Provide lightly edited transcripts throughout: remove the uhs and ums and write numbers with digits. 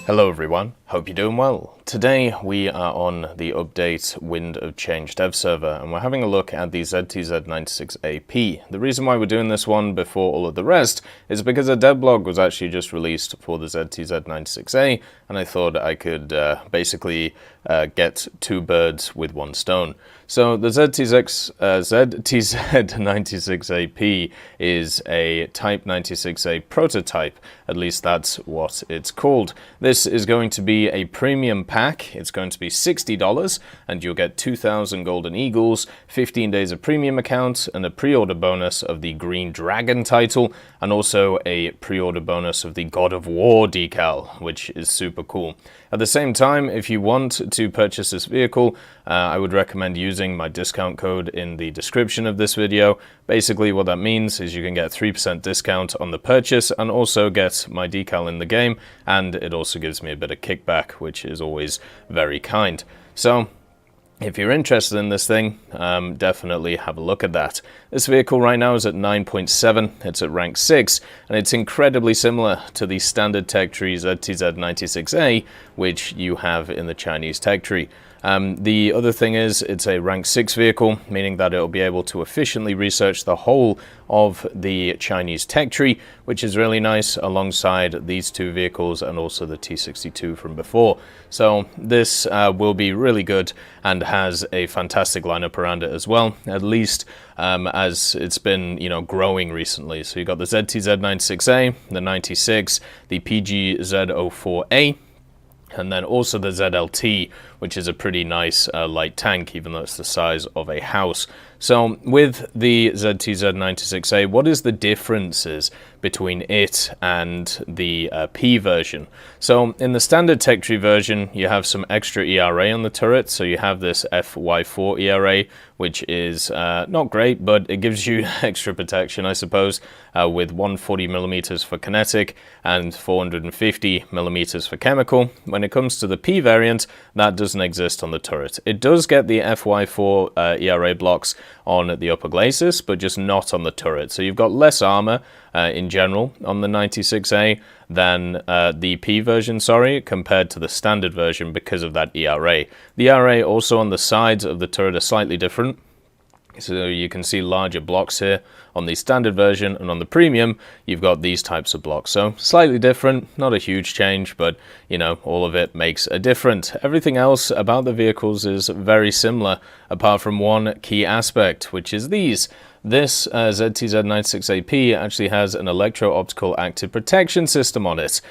Hello everyone, hope you're doing well. Today we are on the update Wind of Change dev server and we're having a look at the ZTZ96A. The reason why we're doing this one before all of the rest is because a devblog was actually just released for the ZTZ96A and I thought I could basically get two birds with one stone. So the ZTZ96AP is a Type 96A prototype, at least that's what it's called. This is going to be a premium pack. It's going to be $60 and you'll get 2,000 golden eagles, 15 days of premium account and a pre-order bonus of the Green Dragon title and also a pre-order bonus of the God of War decal, which is super cool. At the same time, if you want to purchase this vehicle, I would recommend using my discount code in the description of this video. Basically what that means is you can get 3% discount on the purchase and also get my decal in the game, and it also gives me a bit of kickback, which is always very kind. So if you're interested in this thing, definitely have a look at that. This vehicle right now is at 9.7, it's at rank 6, and it's incredibly similar to the standard tech tree ZTZ96A, which you have in the Chinese tech tree. The other thing is it's a rank 6 vehicle, meaning that it'll be able to efficiently research the whole of the Chinese tech tree, which is really nice alongside these two vehicles and also the T62 from before. So this will be really good and has a fantastic lineup around it as well, at least as it's been, growing recently. So you've got the ZTZ96A, the 96, the PGZ04A, and then also the ZLT, which is a pretty nice light tank, even though it's the size of a house. So with the ZTZ96A, what is the differences between it and the P version? So in the standard tech tree version, you have some extra ERA on the turret. So you have this FY4 ERA, which is not great, but it gives you extra protection, I suppose, with 140mm for kinetic and 450mm for chemical. When it comes to the P variant, that doesn't exist on the turret. It does get the FY4 ERA blocks on the upper glacis, but just not on the turret. So you've got less armor in general on the 96A than the P version, compared to the standard version because of that ERA. The ERA also on the sides of the turret are slightly different. So you can see larger blocks here on the standard version, and on the premium you've got these types of blocks. So slightly different, not a huge change, but all of it makes a difference. Everything else about the vehicles is very similar apart from one key aspect, which is these. This ZTZ96AP actually has an electro-optical active protection system on it,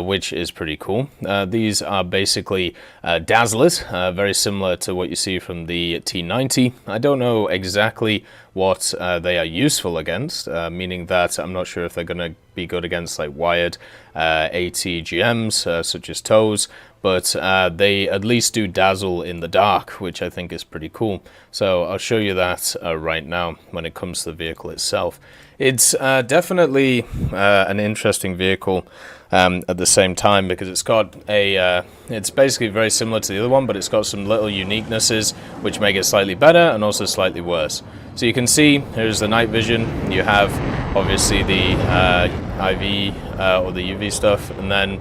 which is pretty cool. These are basically dazzlers, very similar to what you see from the T90. I don't know exactly what they are useful against, meaning that I'm not sure if they're going to be good against like wired ATGMs such as tows, but they at least do dazzle in the dark, which I think is pretty cool. So I'll show you that right now when it comes to the vehicle itself. It's definitely an interesting vehicle at the same time, because it's got a it's basically very similar to the other one, but it's got some little uniquenesses which make it slightly better and also slightly worse. So you can see here's the night vision. You have obviously the IV or the UV stuff, and then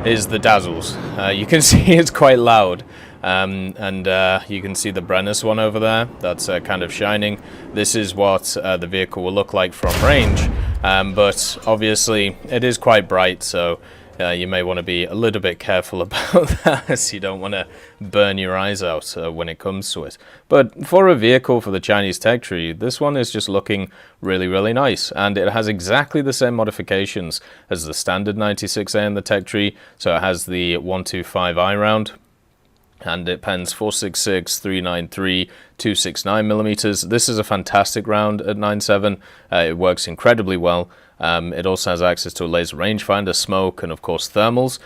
is the dazzles. You can see it's quite loud, and you can see the Brennus one over there that's kind of shining. This is what the vehicle will look like from range, but obviously it is quite bright, so you may want to be a little bit careful about that. You don't want to burn your eyes out when it comes to it. But for a vehicle for the Chinese tech tree, this one is just looking really, really nice. And it has exactly the same modifications as the standard 96A in the tech tree. So it has the 125i round, and it pens 466, 393, 269mm. This is a fantastic round at 9.7. It works incredibly well. It also has access to a laser rangefinder, smoke, and of course thermals,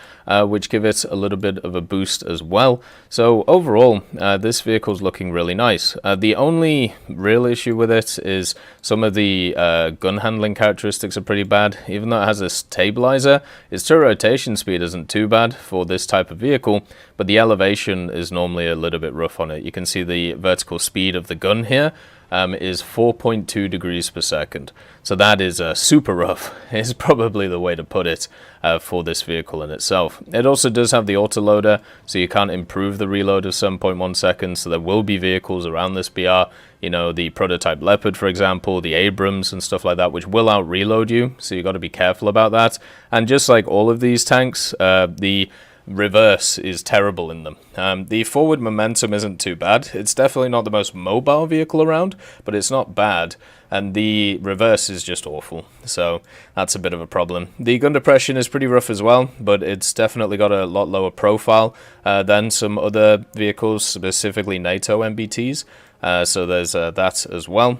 which give it a little bit of a boost as well. So overall, this vehicle is looking really nice. The only real issue with it is some of the gun handling characteristics are pretty bad. Even though it has a stabilizer, its turret rotation speed isn't too bad for this type of vehicle, but the elevation is normally a little bit rough on it. You can see the vertical speed of the gun here. is 4.2 degrees per second. So that is super rough, is probably the way to put it for this vehicle in itself. It also does have the autoloader, so you can't improve the reload of 7.1 seconds, so there will be vehicles around this BR, you know, the prototype Leopard, for example, the Abrams and stuff like that, which will out-reload you, so you got to be careful about that. And just like all of these tanks, the reverse is terrible in them. The forward momentum isn't too bad. It's definitely not the most mobile vehicle around, but it's not bad. And the reverse is just awful. So that's a bit of a problem. The gun depression is pretty rough as well, but it's definitely got a lot lower profile than some other vehicles, specifically NATO MBTs. So there's that as well.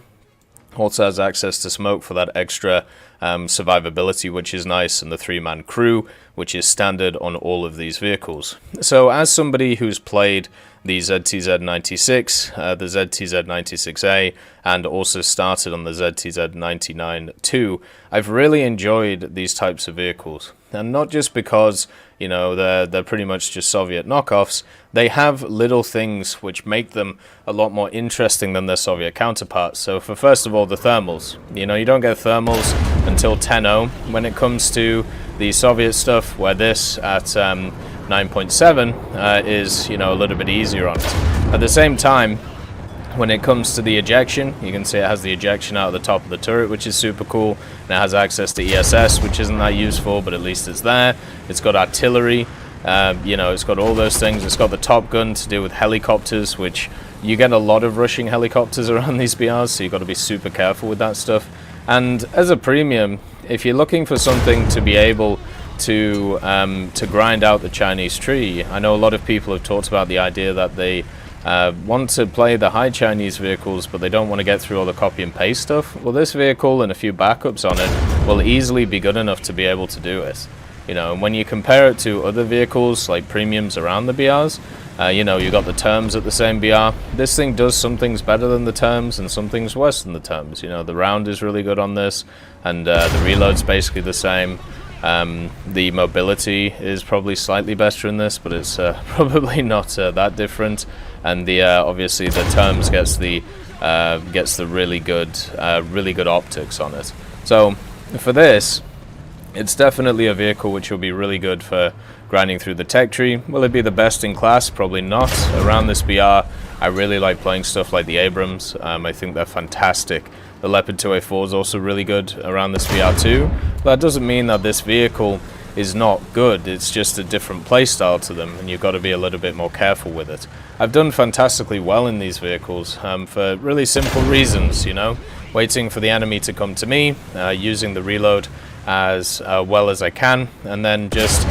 Also has access to smoke for that extra survivability, which is nice, and the 3-man crew, which is standard on all of these vehicles. So as somebody who's played the ZTZ96, the ZTZ96A, and also started on the ZTZ99-2, I've really enjoyed these types of vehicles. And not just because, you know, they're pretty much just Soviet knockoffs. They have little things which make them a lot more interesting than their Soviet counterparts. So for first of all, the thermals. You know, you don't get thermals until 10.0 when it comes to the Soviet stuff, where this at 9.7 is, you know, a little bit easier on it. At the same time, when it comes to the ejection, you can see it has the ejection out of the top of the turret, which is super cool. And it has access to ESS, which isn't that useful, but at least it's there. It's got artillery, you know, it's got all those things. It's got the Top Gun to do with helicopters, which you get a lot of rushing helicopters around these BRs, so you've got to be super careful with that stuff. And as a premium, if you're looking for something to be able to grind out the Chinese tree, I know a lot of people have talked about the idea that they want to play the high Chinese vehicles, but they don't want to get through all the copy and paste stuff. Well, this vehicle and a few backups on it will easily be good enough to be able to do it. You know, and when you compare it to other vehicles like premiums around the BRs, you know, you got the terms at the same BR. This thing does some things better than the terms and some things worse than the terms. You know, the round is really good on this, and the reload's basically the same. The mobility is probably slightly better in this, but it's probably not that different. And the obviously the terms gets the really good optics on it. So for this, it's definitely a vehicle which will be really good for grinding through the tech tree. Will it be the best in class? Probably not. Around this BR, I really like playing stuff like the Abrams. I think they're fantastic. The Leopard 2A4 is also really good around this BR too. That doesn't mean that this vehicle is not good. It's just a different playstyle to them, and you've got to be a little bit more careful with it. I've done fantastically well in these vehicles for really simple reasons, you know. Waiting for the enemy to come to me, using the reload as well as I can, and then just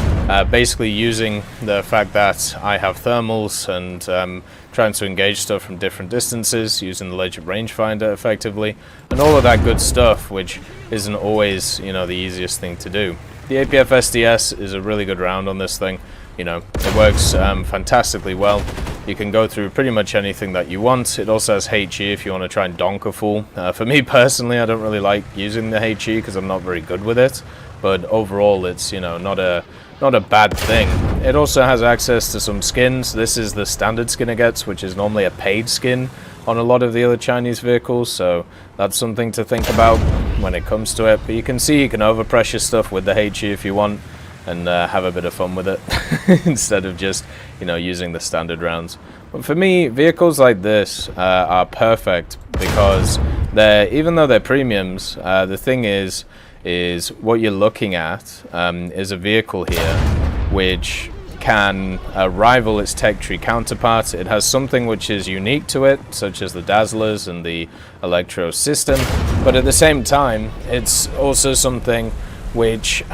basically using the fact that I have thermals and trying to engage stuff from different distances, using the Legend rangefinder effectively, and all of that good stuff, which isn't always, you know, the easiest thing to do. The APF SDS is a really good round on this thing. You know, it works fantastically well. You can go through pretty much anything that you want. It also has HE if you want to try and donk a fool. For me personally, I don't really like using the HE because I'm not very good with it. But overall, it's, you know, not a bad thing. It also has access to some skins. This is the standard skin it gets, which is normally a paid skin on a lot of the other Chinese vehicles, so that's something to think about when it comes to it. But you can see you can overpressure stuff with the HE if you want, and have a bit of fun with it instead of just, you know, using the standard rounds. But for me, vehicles like this are perfect because even though they're premiums, the thing is what you're looking at is a vehicle here which can rival its tech tree counterpart. It has something which is unique to it, such as the Dazzlers and the Electro system, but at the same time, it's also something which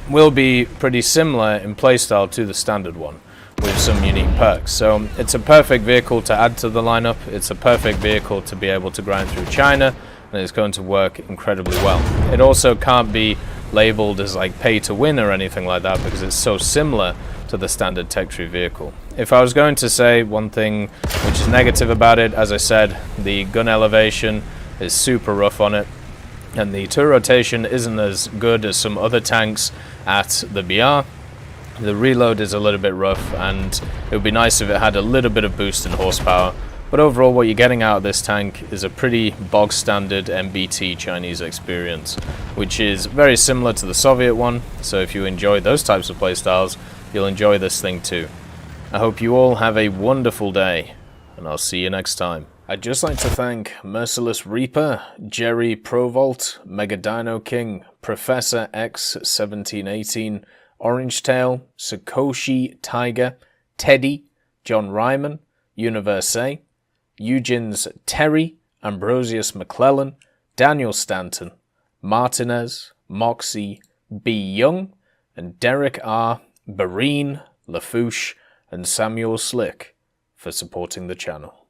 will be pretty similar in playstyle to the standard one, with some unique perks. So it's a perfect vehicle to add to the lineup. It's a perfect vehicle to be able to grind through China, and it's going to work incredibly well. It also can't be labeled as like pay to win or anything like that because it's so similar to the standard tech tree vehicle. If I was going to say one thing which is negative about it, as I said, the gun elevation is super rough on it, and the turret rotation isn't as good as some other tanks at the BR. The reload is a little bit rough, and it would be nice if it had a little bit of boost in horsepower, But overall, what you're getting out of this tank is a pretty bog standard MBT Chinese experience, which is very similar to the Soviet one, so if you enjoy those types of playstyles, you'll enjoy this thing too. I hope you all have a wonderful day, and I'll see you next time. I'd just like to thank Merciless Reaper, Jerry Provolt, Mega Dino King, Professor X1718, Orange Tail, Sakoshi Tiger, Teddy, John Ryman, Universe, Eugens Terry, Ambrosius McClellan, Daniel Stanton, Martinez, Moxie, B. Young, and Derek R., Barine, Lafouche, and Samuel Slick for supporting the channel.